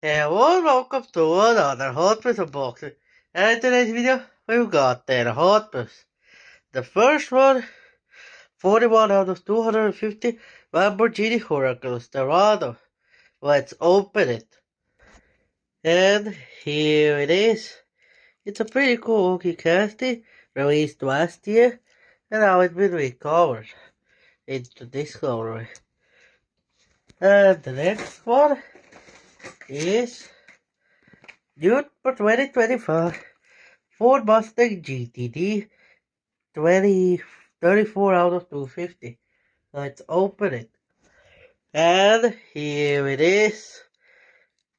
Hello and welcome to another Hot Wheels unboxing. And in today's video, we've got 10 Hot Wheels. The first one, 41 out of 250 Lamborghini Huracan Dorado. Let's open it. And here it is. It's a pretty cool looking casting, released last year, and now it's been recovered into this colorway. And the next one is June for 2025. Ford Mustang GTD 34 out of 250. Let's open it. And here it is.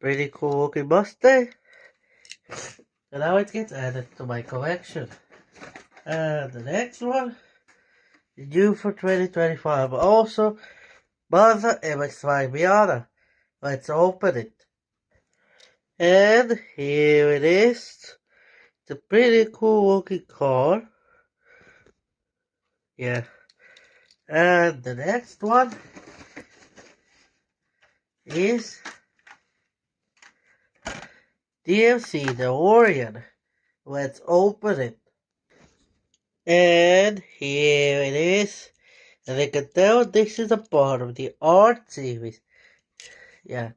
Pretty cool looking Mustang. And now it gets added to my collection. And the next one is due for 2025. Also, Mazda MX-5 Miata. Let's open it. And here it is. It's a pretty cool looking car. Yeah. And the next one is DMC DeLorean. Let's open it. And here it is. And I can tell this is a part of the art series. Yeah.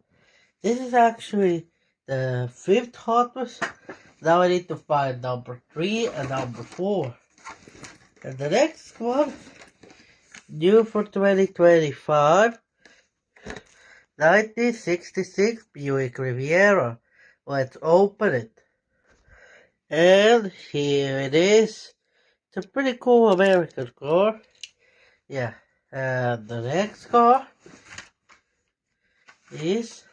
This is actually the 5th Hot Wheels. Now I need to find number 3 and number 4. And the next one, due for 2025, 1966 Buick Riviera. Let's open it. And here it is. It's a pretty cool American car. Yeah. And the next car is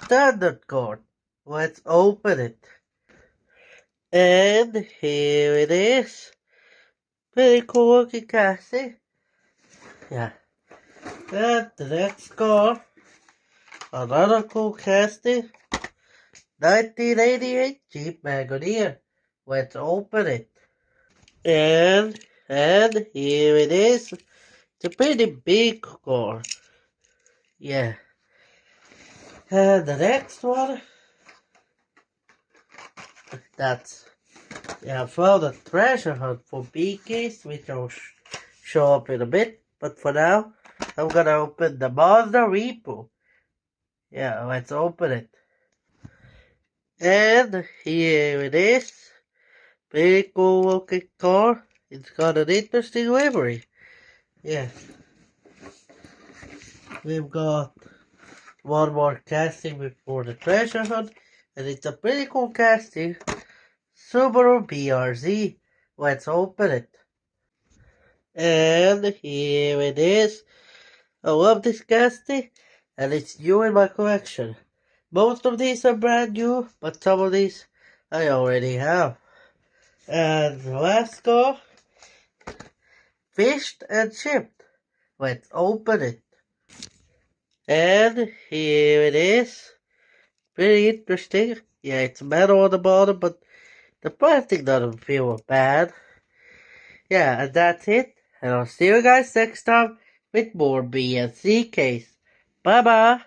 standard car. Let's open it. And here it is. Pretty cool looking casting. Yeah. And the next car, another cool casting. 1988 Jeep Wagoneer. Let's open it. And here it is. It's a pretty big car. Yeah. And the next one, that's, I found a treasure hunt for BKs, which I'll show up in a bit. But for now, I'm gonna open the Mazda Repo. Yeah, let's open it. And here it is. Pretty cool looking car. It's got an interesting livery. Yeah. We've got one more casting before the treasure hunt. And it's a pretty cool casting. Subaru BRZ. Let's open it. And here it is. I love this casting. And it's new in my collection. Most of these are brand new. But some of these I already have. And the last car, fished and shipped. Let's open it. And here it is. Pretty interesting. Yeah, it's metal on the bottom, but the plastic doesn't feel bad. Yeah, and that's it. And I'll see you guys next time with more BNC case. Bye bye.